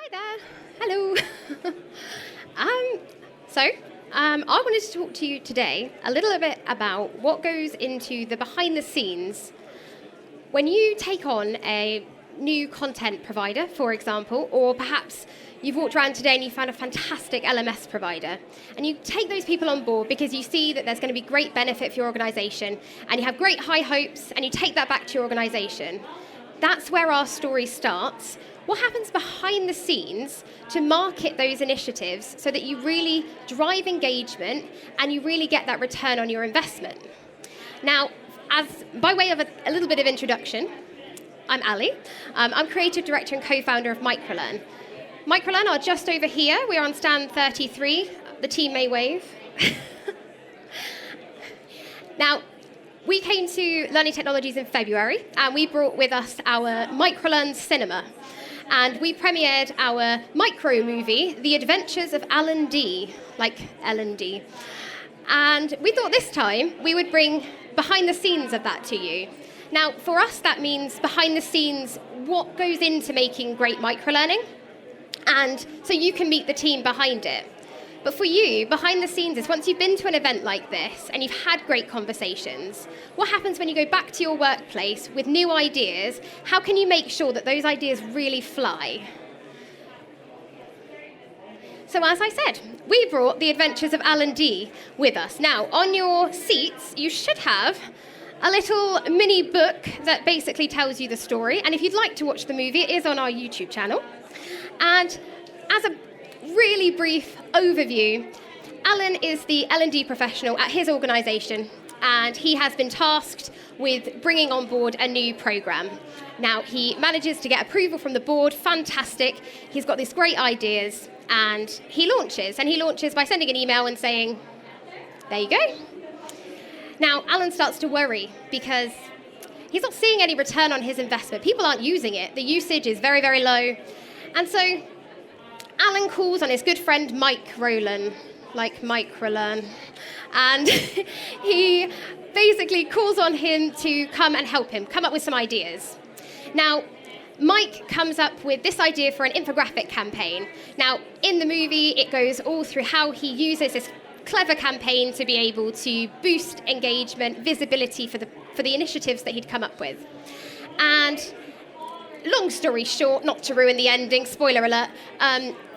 Hi there. Hello. I wanted to talk to you today a little bit about what goes into the behind the scenes when you take on a new content provider, for example, or perhaps you've walked around today and you found a fantastic LMS provider, and you take those people on board because you see that there's going to be great benefit for your organization, and you have great high hopes, and you take that back to your organization. That's where our story starts. What happens behind the scenes to market those initiatives so that you really drive engagement and you really get that return on your investment? Now, as by way of a little bit of introduction, I'm Ali. I'm creative director and co-founder of Microlearn. Microlearn are just over here. We're on stand 33. The team may wave. Now, we came to Learning Technologies in February, and we brought with us our Microlearn Cinema. And we premiered our micro movie, The Adventures of Alan D, like L&D. And we thought this time we would bring behind the scenes of that to you. Now, for us, that means behind the scenes, what goes into making great microlearning, and so you can meet the team behind it. But for you, behind the scenes is once you've been to an event like this and you've had great conversations, what happens when you go back to your workplace with new ideas? How can you make sure that those ideas really fly? So as I said, we brought The Adventures of Alan D with us. Now, on your seats, you should have a little mini book that basically tells you the story. And if you'd like to watch the movie, it is on our YouTube channel. And as a really brief overview, Alan is the L&D professional at his organisation, and he has been tasked with bringing on board a new programme. Now, he manages to get approval from the board, fantastic. He's got these great ideas, and he launches by sending an email and saying, there you go. Now, Alan starts to worry because he's not seeing any return on his investment. People aren't using it. The usage is very, very low. And so Alan calls on his good friend Mike Rowland, like Microlearn, and he basically calls on him to come and help him come up with some ideas. Now, Mike comes up with this idea for an infographic campaign. Now, in the movie, it goes all through how he uses this clever campaign to be able to boost engagement, visibility for the initiatives that he'd come up with. And long story short, not to ruin the ending, spoiler alert,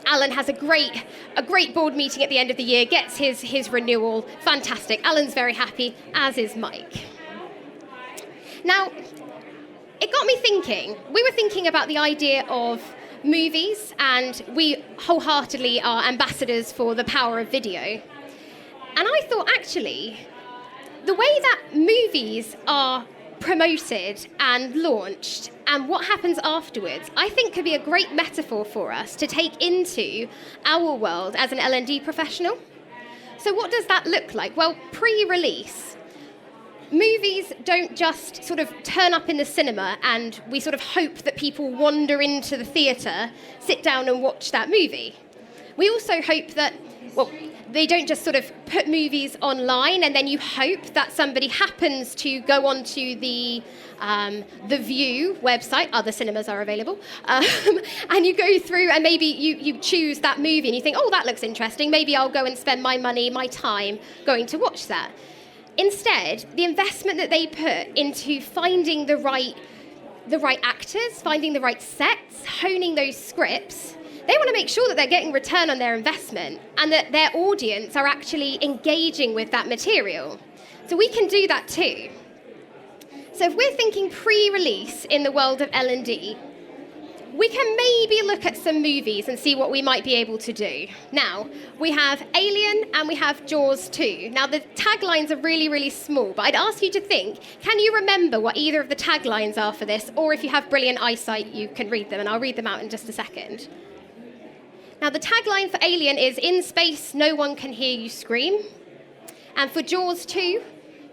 Alan has a great board meeting at the end of the year, gets his renewal, fantastic. Alan's very happy, as is Mike. Now, it got me thinking. We were thinking about the idea of movies, and we wholeheartedly are ambassadors for the power of video. And I thought, actually, the way that movies are promoted and launched and what happens afterwards, I think could be a great metaphor for us to take into our world as an L&D professional. So what does that look like? Well, pre-release, movies don't just sort of turn up in the cinema and we sort of hope that people wander into the theatre, sit down and watch that movie. We also hope that, well, they don't just sort of put movies online and then you hope that somebody happens to go onto the View website, other cinemas are available, and you go through and maybe you choose that movie and you think, oh, that looks interesting, maybe I'll go and spend my money, my time going to watch that. Instead, the investment that they put into finding the right actors, finding the right sets, honing those scripts, they want to make sure that they're getting return on their investment and that their audience are actually engaging with that material. So we can do that too. So if we're thinking pre-release in the world of L&D, we can maybe look at some movies and see what we might be able to do. Now, we have Alien and we have Jaws 2. Now, the taglines are really, really small, but I'd ask you to think, can you remember what either of the taglines are for this? Or if you have brilliant eyesight, you can read them, and I'll read them out in just a second. Now, the tagline for Alien is, in space, no one can hear you scream. And for Jaws 2,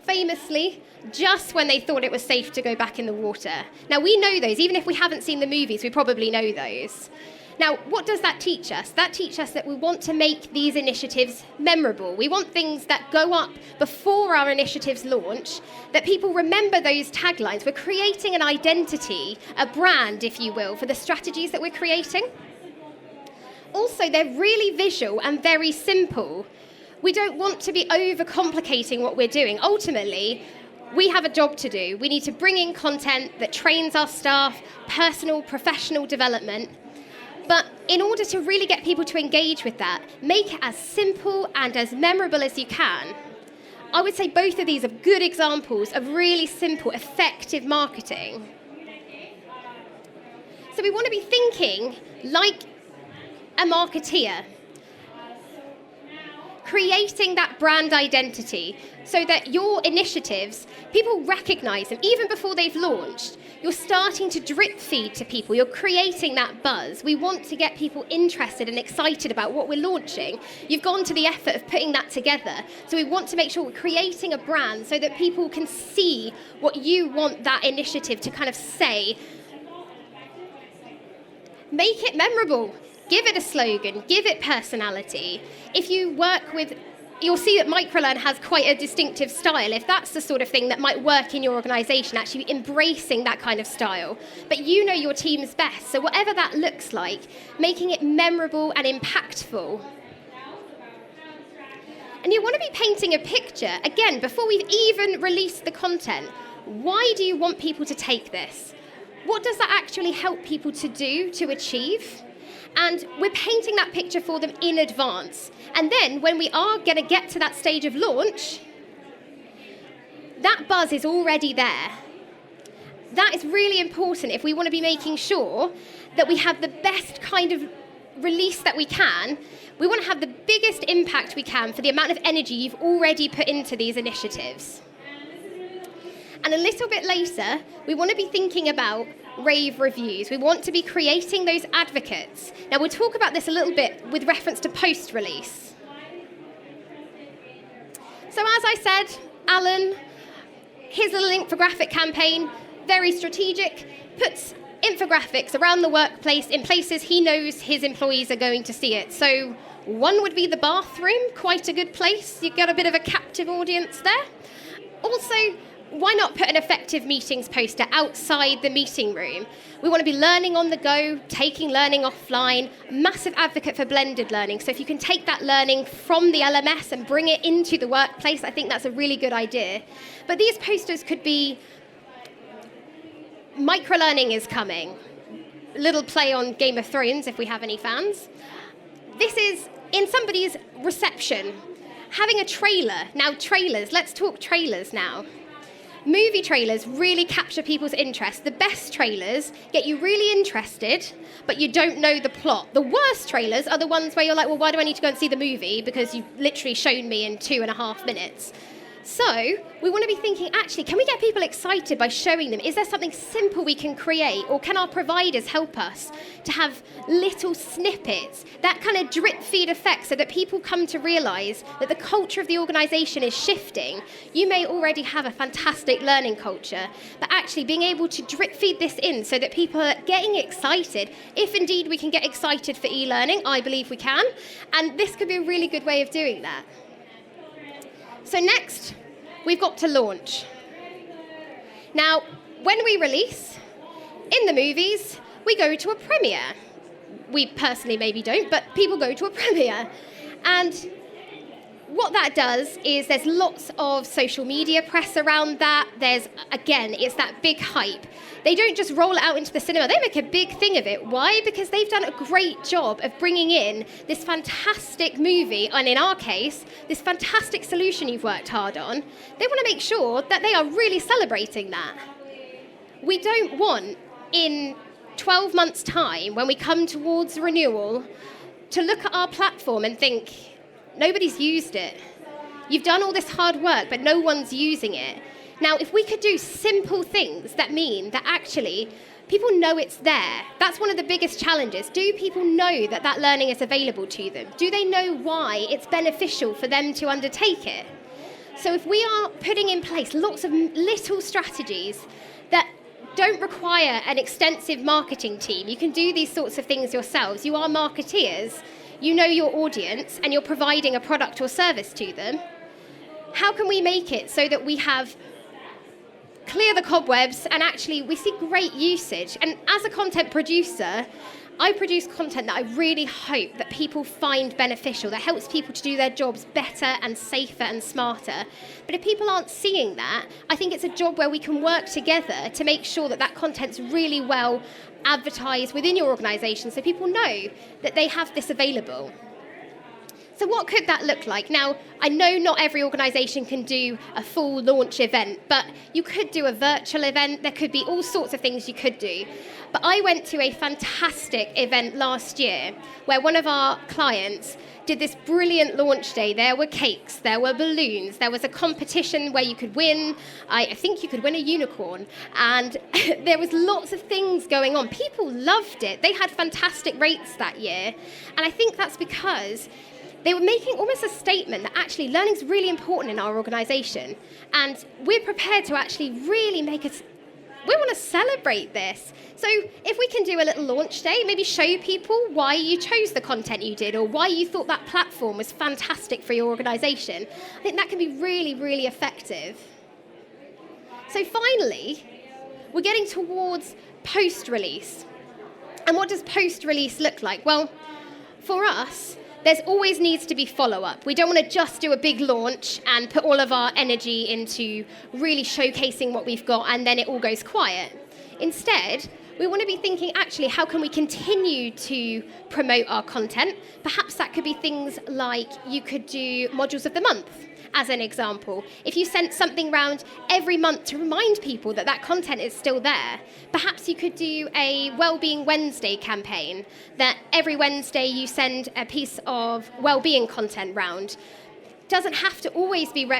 famously, just when they thought it was safe to go back in the water. Now, we know those. Even if we haven't seen the movies, we probably know those. Now, what does that teach us? That teaches us that we want to make these initiatives memorable. We want things that go up before our initiatives launch, that people remember those taglines. We're creating an identity, a brand, if you will, for the strategies that we're creating. Also, they're really visual and very simple. We don't want to be overcomplicating what we're doing. Ultimately, we have a job to do. We need to bring in content that trains our staff, personal, professional development. But in order to really get people to engage with that, make it as simple and as memorable as you can. I would say both of these are good examples of really simple, effective marketing. So we want to be thinking like a marketeer, creating that brand identity so that your initiatives, people recognize them even before they've launched. You're starting to drip feed to people. You're creating that buzz. We want to get people interested and excited about what we're launching. You've gone to the effort of putting that together. So we want to make sure we're creating a brand so that people can see what you want that initiative to kind of say. Make it memorable. Give it a slogan. Give it personality. If you work with, you'll see that Microlearn has quite a distinctive style. If that's the sort of thing that might work in your organisation, actually embracing that kind of style. But you know your team's best. So whatever that looks like, making it memorable and impactful. And you want to be painting a picture, again, before we've even released the content. Why do you want people to take this? What does that actually help people to do, to achieve? And we're painting that picture for them in advance. And then when we are going to get to that stage of launch, that buzz is already there. That is really important if we want to be making sure that we have the best kind of release that we can. We want to have the biggest impact we can for the amount of energy you've already put into these initiatives. And a little bit later, we want to be thinking about rave reviews. We want to be creating those advocates. Now, we'll talk about this a little bit with reference to post-release. So as I said, Alan, his little infographic campaign, very strategic, puts infographics around the workplace in places he knows his employees are going to see it. So one would be the bathroom, quite a good place. You get a bit of a captive audience there. Also, why not put an effective meetings poster outside the meeting room? We want to be learning on the go, taking learning offline, massive advocate for blended learning. So if you can take that learning from the LMS and bring it into the workplace, I think that's a really good idea. But these posters could be, microlearning is coming. Little play on Game of Thrones if we have any fans. This is in somebody's reception, having a trailer. Now trailers, let's talk trailers now. Movie trailers really capture people's interest. The best trailers get you really interested, but you don't know the plot. The worst trailers are the ones where you're like, well, why do I need to go and see the movie? Because you've literally shown me in 2.5 minutes. So we want to be thinking, actually, can we get people excited by showing them? Is there something simple we can create? Or can our providers help us to have little snippets, that kind of drip feed effect so that people come to realize that the culture of the organization is shifting? You may already have a fantastic learning culture, but actually being able to drip feed this in so that people are getting excited, if indeed we can get excited for e-learning, I believe we can, and this could be a really good way of doing that. So next, we've got to launch. Now, when we release, in the movies, we go to a premiere. We personally maybe don't, but people go to a premiere. And what that does is there's lots of social media press around that. There's, again, it's that big hype. They don't just roll it out into the cinema. They make a big thing of it. Why? Because they've done a great job of bringing in this fantastic movie, and in our case, this fantastic solution you've worked hard on. They want to make sure that they are really celebrating that. We don't want, in 12 months' time, when we come towards renewal, to look at our platform and think, nobody's used it. You've done all this hard work, but no one's using it. Now, if we could do simple things that mean that actually people know it's there, that's one of the biggest challenges. Do people know that that learning is available to them? Do they know why it's beneficial for them to undertake it? So if we are putting in place lots of little strategies that don't require an extensive marketing team, you can do these sorts of things yourselves. You are marketeers, you know your audience, and you're providing a product or service to them. How can we make it so that we have clear the cobwebs and actually we see great usage? And as a content producer, I produce content that I really hope that people find beneficial, that helps people to do their jobs better and safer and smarter. But if people aren't seeing that, I think it's a job where we can work together to make sure that that content's really well advertised within your organisation so people know that they have this available. So what could that look like? Now, I know not every organisation can do a full launch event, but you could do a virtual event. There could be all sorts of things you could do. But I went to a fantastic event last year where one of our clients did this brilliant launch day. There were cakes, there were balloons, there was a competition where you could win, I think you could win a unicorn, and there was lots of things going on. People loved it. They had fantastic rates that year, and I think that's because they were making almost a statement that actually learning is really important in our organisation, and we're prepared to actually really we want to celebrate this. So if we can do a little launch day, maybe show people why you chose the content you did or why you thought that platform was fantastic for your organisation, I think that can be really, really effective. So finally, we're getting towards post-release. And what does post-release look like? Well, for us, there's always needs to be follow-up. We don't want to just do a big launch and put all of our energy into really showcasing what we've got and then it all goes quiet. Instead, we want to be thinking, actually, how can we continue to promote our content? Perhaps that could be things like you could do modules of the month, as an example. If you sent something round every month to remind people that that content is still there, perhaps you could do a Wellbeing Wednesday campaign, that every Wednesday you send a piece of wellbeing content round. Doesn't have to always be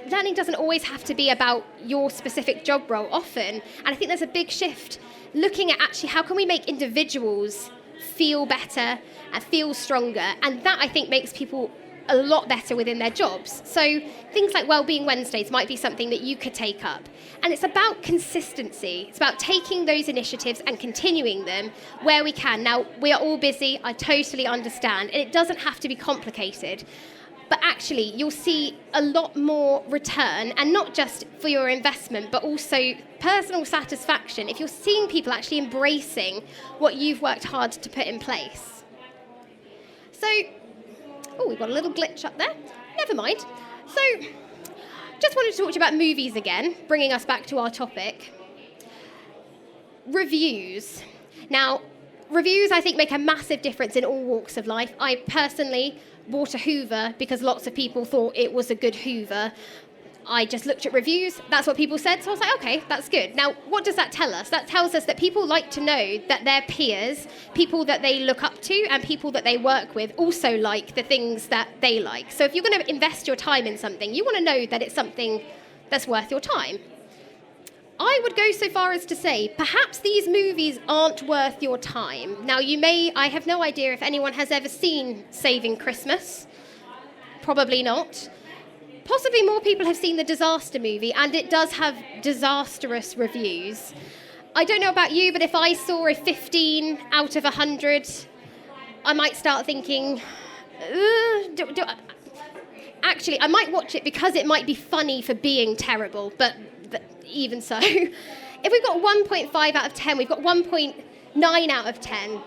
learning doesn't always have to be about your specific job role often, and I think there's a big shift looking at actually how can we make individuals feel better and feel stronger, and that I think makes people a lot better within their jobs. So things like Wellbeing Wednesdays might be something that you could take up. And it's about consistency. It's about taking those initiatives and continuing them where we can. Now, we are all busy, I totally understand, and it doesn't have to be complicated. But actually, you'll see a lot more return, and not just for your investment, but also personal satisfaction if you're seeing people actually embracing what you've worked hard to put in place. So, we've got a little glitch up there. Never mind. So, just wanted to talk to you about movies again, bringing us back to our topic. Reviews. Now, reviews, I think, make a massive difference in all walks of life. I personally bought a Hoover because lots of people thought it was a good Hoover. I just looked at reviews, that's what people said, so I was like, okay, that's good. Now, what does that tell us? That tells us that people like to know that their peers, people that they look up to and people that they work with also like the things that they like. So if you're going to invest your time in something, you want to know that it's something that's worth your time. I would go so far as to say, perhaps these movies aren't worth your time. Now, I have no idea if anyone has ever seen Saving Christmas. Probably not. Possibly more people have seen the disaster movie, and it does have disastrous reviews. I don't know about you, but if I saw a 15 out of 100, I might start thinking, actually, I might watch it because it might be funny for being terrible, but even so. If we've got 1.5 out of 10, we've got 1.9 out of 10.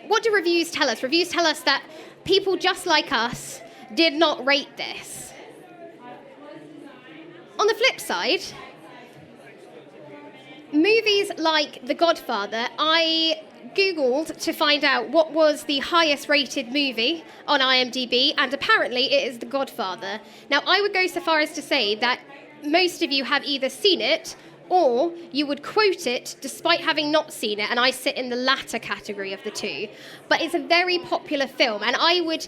What do reviews tell us? Reviews tell us that people just like us did not rate this. On the flip side, movies like The Godfather, I Googled to find out what was the highest rated movie on IMDb, and apparently it is The Godfather. Now, I would go so far as to say that most of you have either seen it or you would quote it despite having not seen it, and I sit in the latter category of the two. But it's a very popular film, and I would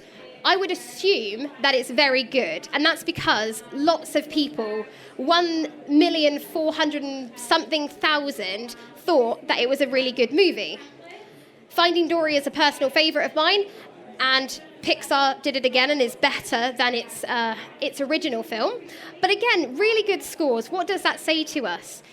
assume that it's very good, and that's because lots of people, 1,400,000 thought that it was a really good movie. Finding Dory is a personal favourite of mine, and Pixar did it again and is better than its original film. But again, really good scores. What does that say to us?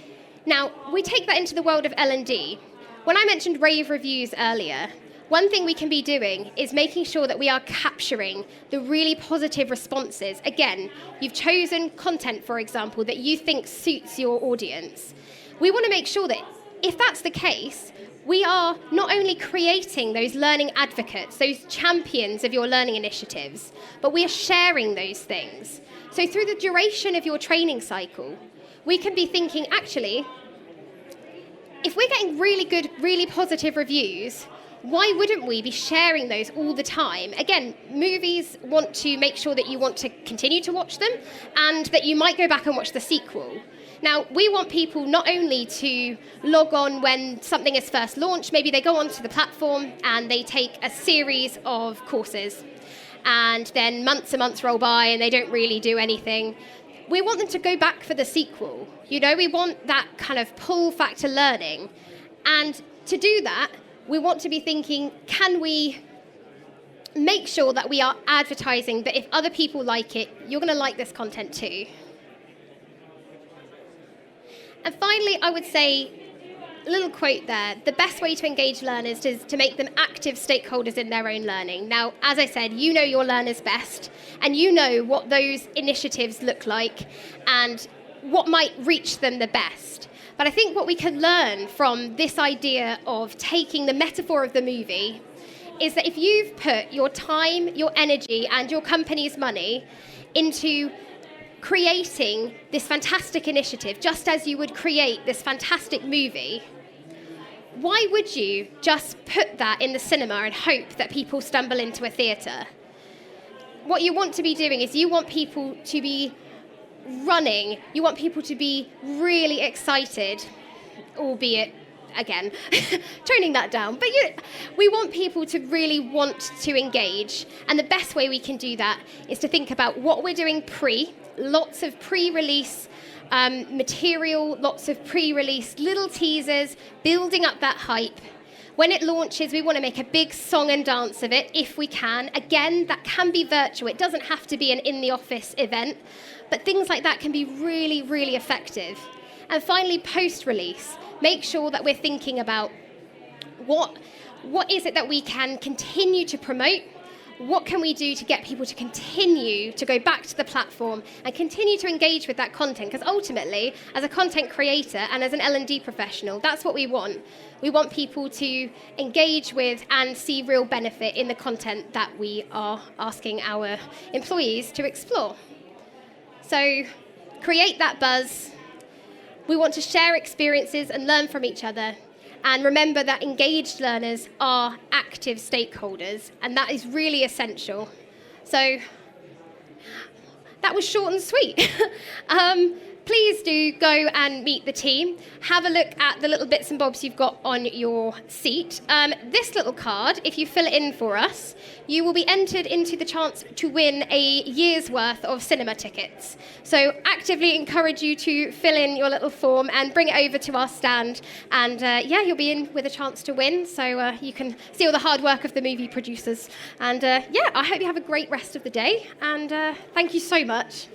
Now, we take that into the world of L&D. When I mentioned rave reviews earlier, one thing we can be doing is making sure that we are capturing the really positive responses. Again, you've chosen content, for example, that you think suits your audience. We want to make sure that if that's the case, we are not only creating those learning advocates, those champions of your learning initiatives, but we are sharing those things. So through the duration of your training cycle, we can be thinking, actually, if we're getting really good, really positive reviews, why wouldn't we be sharing those all the time? Again, movies want to make sure that you want to continue to watch them and that you might go back and watch the sequel. Now, we want people not only to log on when something is first launched, maybe they go onto the platform and they take a series of courses, and then months and months roll by and they don't really do anything. We want them to go back for the sequel. You know, we want that kind of pull factor learning. And to do that, we want to be thinking, can we make sure that we are advertising that if other people like it, you're going to like this content too? And finally, I would say, a little quote there, the best way to engage learners is to make them active stakeholders in their own learning. Now, as I said, you know your learners best, and you know what those initiatives look like and what might reach them the best. But I think what we can learn from this idea of taking the metaphor of the movie is that if you've put your time, your energy, and your company's money into creating this fantastic initiative, just as you would create this fantastic movie, why would you just put that in the cinema and hope that people stumble into a theatre? What you want to be doing is you want people to be running, you want people to be really excited, albeit, again, toning that down. But we want people to really want to engage. And the best way we can do that is to think about what we're doing lots of pre-release material, lots of pre-release little teasers, building up that hype. When it launches, we want to make a big song and dance of it, if we can. Again, that can be virtual. It doesn't have to be an in-the-office event, but things like that can be really, really effective. And finally, post-release, make sure that we're thinking about what is it that we can continue to promote. What can we do to get people to continue to go back to the platform and continue to engage with that content? Because ultimately, as a content creator and as an L&D professional, that's what we want. We want people to engage with and see real benefit in the content that we are asking our employees to explore. So create that buzz. We want to share experiences and learn from each other. And remember that engaged learners are active stakeholders, and that is really essential. So that was short and sweet. Please do go and meet the team. Have a look at the little bits and bobs you've got on your seat. This little card, if you fill it in for us, you will be entered into the chance to win a year's worth of cinema tickets. So actively encourage you to fill in your little form and bring it over to our stand. And you'll be in with a chance to win. So you can see all the hard work of the movie producers. And I hope you have a great rest of the day. And thank you so much.